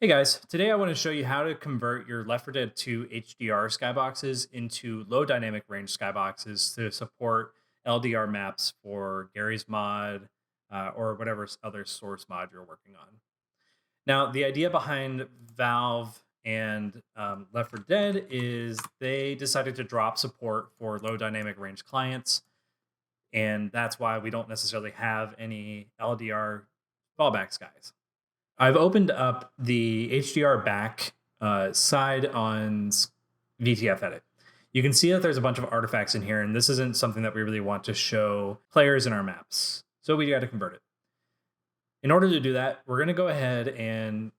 Hey guys, today I want to show you how to convert your Left 4 Dead 2 HDR skyboxes into low dynamic range skyboxes to support LDR maps for Gary's mod or whatever other source mod you're working on. Now, the idea behind Valve and Left 4 Dead is they decided to drop support for low dynamic range clients, and that's why we don't necessarily have any LDR fallback skies. I've opened up the HDR back side on VTF Edit. You can see that there's a bunch of artifacts in here, and this isn't something that we really want to show players in our maps. So we got to convert it. In order to do that, we're going to go ahead and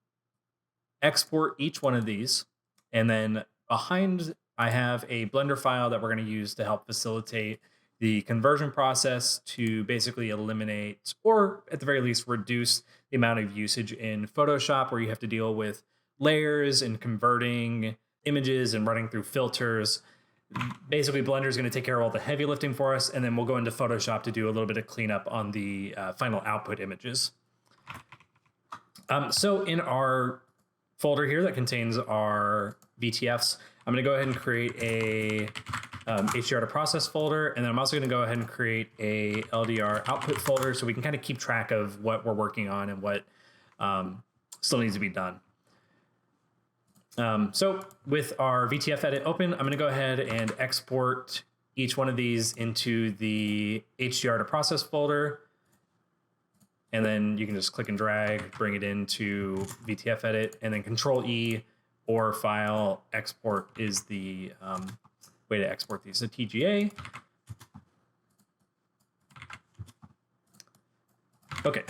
export each one of these. And then behind, I have a Blender file that we're going to use to help facilitate the conversion process to basically eliminate, or at the very least, reduce the amount of usage in Photoshop where you have to deal with layers and converting images and running through filters. Basically, Blender is going to take care of all the heavy lifting for us, and then we'll go into Photoshop to do a little bit of cleanup on the final output images. So in our folder here that contains our VTFs, I'm going to go ahead and create a HDR to process folder, and then I'm also going to go ahead and create a LDR output folder so we can kind of keep track of what we're working on and what still needs to be done. So with our VTF edit open, I'm going to go ahead and export each one of these into the HDR to process folder. And then you can just click and drag, bring it into VTF edit, and then Control E or file export is the way to export these to TGA. Okay.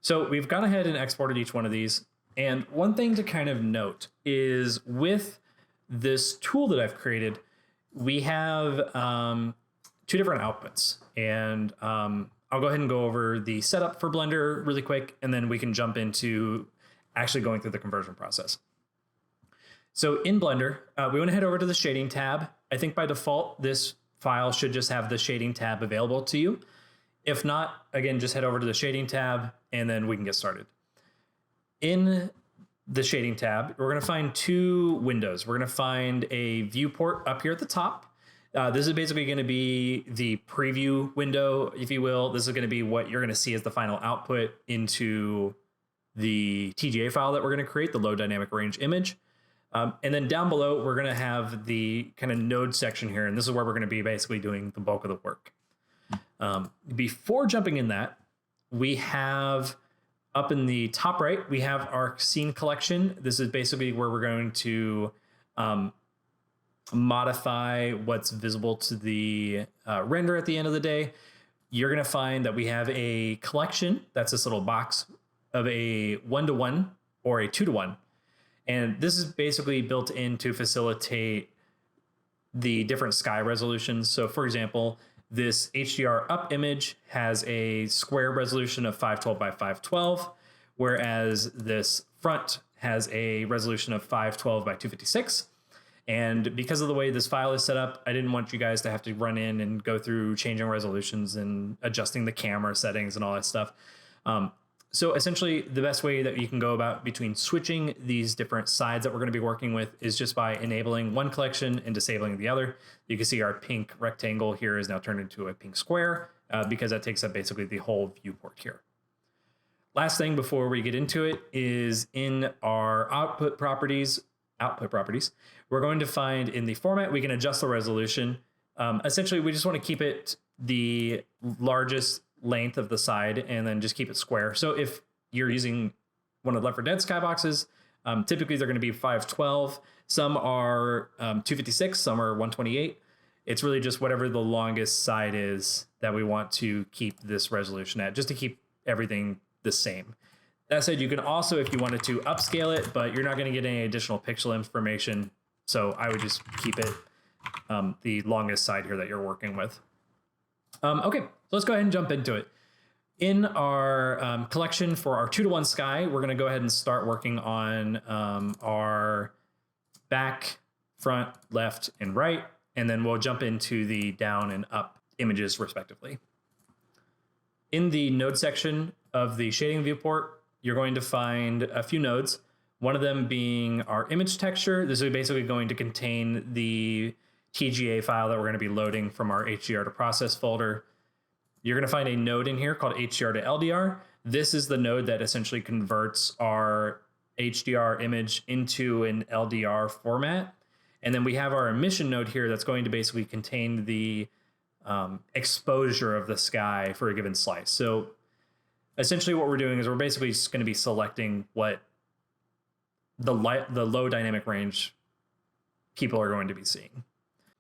So we've gone ahead and exported each one of these. And one thing to kind of note is with this tool that I've created, we have two different outputs. And I'll go ahead and go over the setup for Blender really quick, and then we can jump into actually going through the conversion process. So in Blender, we want to head over to the shading tab. I think by default, this file should just have the shading tab available to you. If not, again, just head over to the shading tab and then we can get started. In the shading tab, we're going to find two windows. We're going to find a viewport up here at the top. This is basically going to be the preview window, if you will. This is going to be what you're going to see as the final output into the TGA file that we're going to create, the low dynamic range image. And then down below, we're going to have the kind of node section here. And this is where we're going to be basically doing the bulk of the work. Before jumping in that, we have up in the top right, we have our scene collection. This is basically where we're going to modify what's visible to the render at the end of the day. You're going to find that we have a collection. That's this little box of a 1:1 or a 2:1. And this is basically built in to facilitate the different sky resolutions. So for example, this HDR up image has a square resolution of 512 by 512, whereas this front has a resolution of 512 by 256. And because of the way this file is set up, I didn't want you guys to have to run in and go through changing resolutions and adjusting the camera settings and all that stuff. So essentially, the best way that you can go about between switching these different sides that we're going to be working with is just by enabling one collection and disabling the other. You can see our pink rectangle here is now turned into a pink square because that takes up basically the whole viewport here. Last thing before we get into it is in our output properties, we're going to find in the format, we can adjust the resolution. Essentially, we just want to keep it the largest length of the side and then just keep it square. So if you're using one of the Left 4 Dead skyboxes, typically they're going to be 512. Some are 256, some are 128. It's really just whatever the longest side is that we want to keep this resolution at, just to keep everything the same. That said, you can also, if you wanted to, upscale it, but you're not going to get any additional pixel information. So I would just keep it the longest side here that you're working with. Okay, so let's go ahead and jump into it. In our collection for our 2:1 sky, we're going to go ahead and start working on our back, front, left, and right, and then we'll jump into the down and up images respectively. In the node section of the shading viewport, you're going to find a few nodes, one of them being our image texture. This is basically going to contain the TGA file that we're going to be loading from our HDR to process folder. You're going to find a node in here called HDR to LDR. This is the node that essentially converts our HDR image into an LDR format. And then we have our emission node here that's going to basically contain the exposure of the sky for a given slice. So essentially what we're doing is we're basically just going to be selecting what the low dynamic range people are going to be seeing.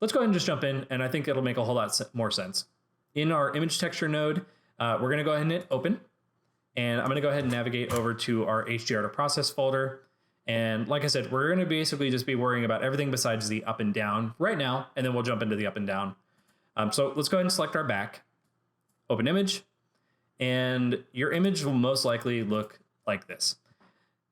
Let's go ahead and just jump in, and I think it'll make a whole lot more sense. In our image texture node, we're going to go ahead and hit open, and I'm going to go ahead and navigate over to our HDR to process folder. And like I said, we're going to basically just be worrying about everything besides the up and down right now, and then we'll jump into the up and down. So let's go ahead and select our back, open image, and your image will most likely look like this.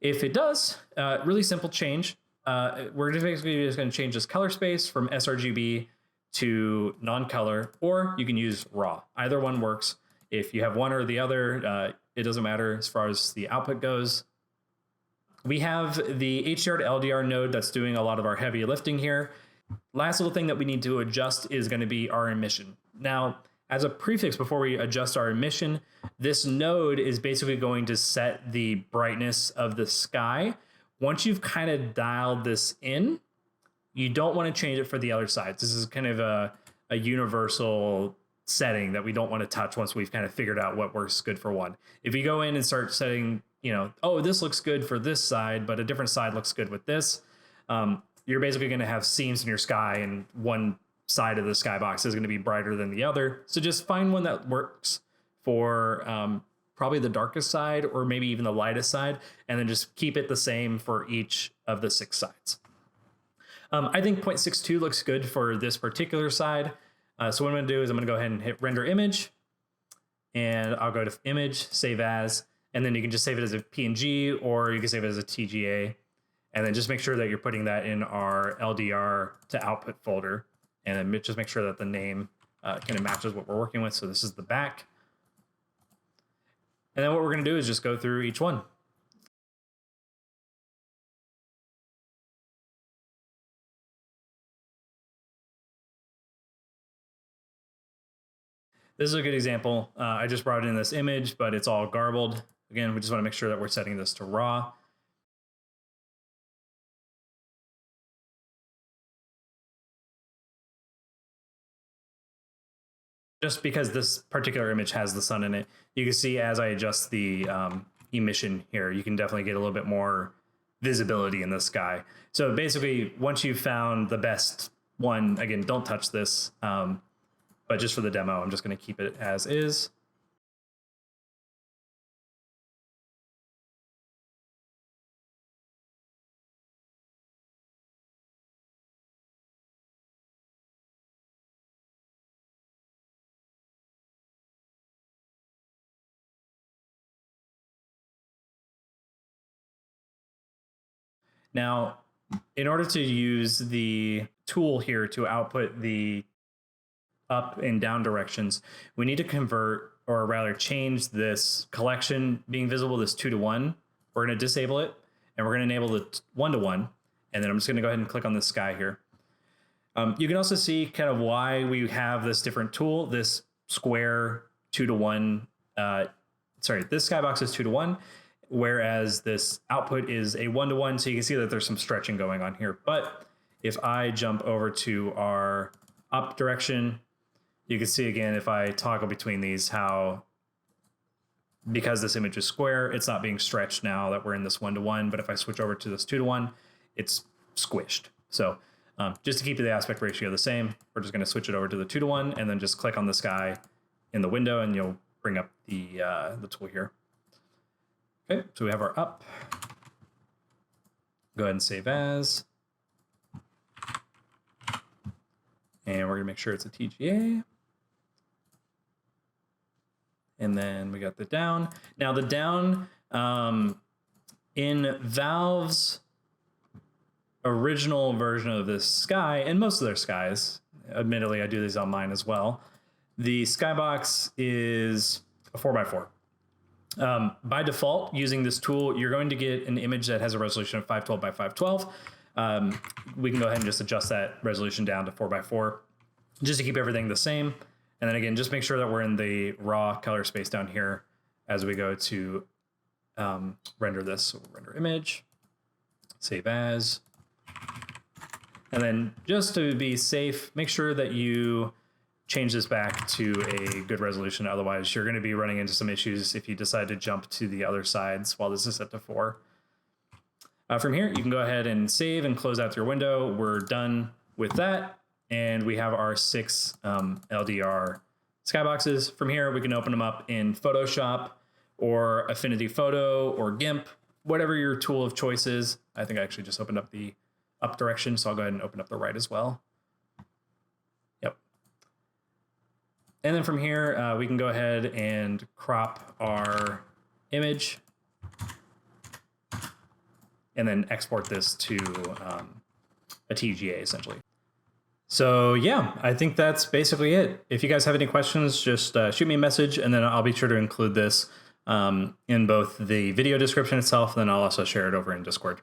If it does, really simple change. We're just basically just going to change this color space from sRGB to non-color, or you can use raw. Either one works. If you have one or the other, it doesn't matter as far as the output goes. We have the HDR to LDR node that's doing a lot of our heavy lifting here. Last little thing that we need to adjust is going to be our emission. Now, as a prefix before we adjust our emission, this node is basically going to set the brightness of the sky. Once you've kind of dialed this in, you don't want to change it for the other sides. This is kind of a universal setting that we don't want to touch once we've kind of figured out what works good for one. If you go in and start setting, oh, this looks good for this side, but a different side looks good with this, you're basically going to have seams in your sky, and one side of the skybox is going to be brighter than the other. So just find one that works for probably the darkest side or maybe even the lightest side, and then just keep it the same for each of the 6 sides. I think 0.62 looks good for this particular side. So what I'm going to do is I'm going to go ahead and hit render image, and I'll go to image, save as, and then you can just save it as a PNG or you can save it as a TGA, and then just make sure that you're putting that in our LDR to output folder, and then just make sure that the name kind of matches what we're working with. So this is the back. And then what we're going to do is just go through each one. This is a good example. I just brought in this image, but it's all garbled. Again, we just want to make sure that we're setting this to raw. Just because this particular image has the sun in it, you can see as I adjust the emission here, you can definitely get a little bit more visibility in the sky. So basically, once you've found the best one, again, don't touch this. But just for the demo, I'm just going to keep it as is. Now, in order to use the tool here to output the up and down directions, we need to convert, or rather change this collection being visible, this 2:1. We're going to disable it, and we're going to enable the 1:1. And then I'm just going to go ahead and click on this sky here. You can also see kind of why we have this different tool, this square 2:1. This skybox is 2:1. Whereas this output is a 1:1, so you can see that there's some stretching going on here. But if I jump over to our up direction, you can see again, if I toggle between these, how because this image is square, it's not being stretched now that we're in this 1:1. But if I switch over to this 2:1, it's squished. So just to keep the aspect ratio the same, we're just going to switch it over to the 2:1 and then just click on this guy in the window, and you'll bring up the tool here. Okay, so we have our up. Go ahead and save as. And we're going to make sure it's a TGA. And then we got the down. Now the down, in Valve's original version of this sky, and most of their skies, admittedly I do these on mine as well, the skybox is a 4x4. By default, using this tool, you're going to get an image that has a resolution of 512 by 512. We can go ahead and just adjust that resolution down to 4x4 just to keep everything the same. And then again, just make sure that we're in the raw color space down here as we go to render this. So we'll render image, save as. And then just to be safe, make sure that you change this back to a good resolution. Otherwise, you're going to be running into some issues if you decide to jump to the other sides while this is set to 4. From here, you can go ahead and save and close out your window. We're done with that. And we have our 6 LDR skyboxes. From here, we can open them up in Photoshop or Affinity Photo or GIMP, whatever your tool of choice is. I think I actually just opened up the up direction, so I'll go ahead and open up the right as well. Yep. And then from here, we can go ahead and crop our image and then export this to a TGA essentially. So yeah, I think that's basically it. If you guys have any questions, just shoot me a message, and then I'll be sure to include this in both the video description itself, and then I'll also share it over in Discord.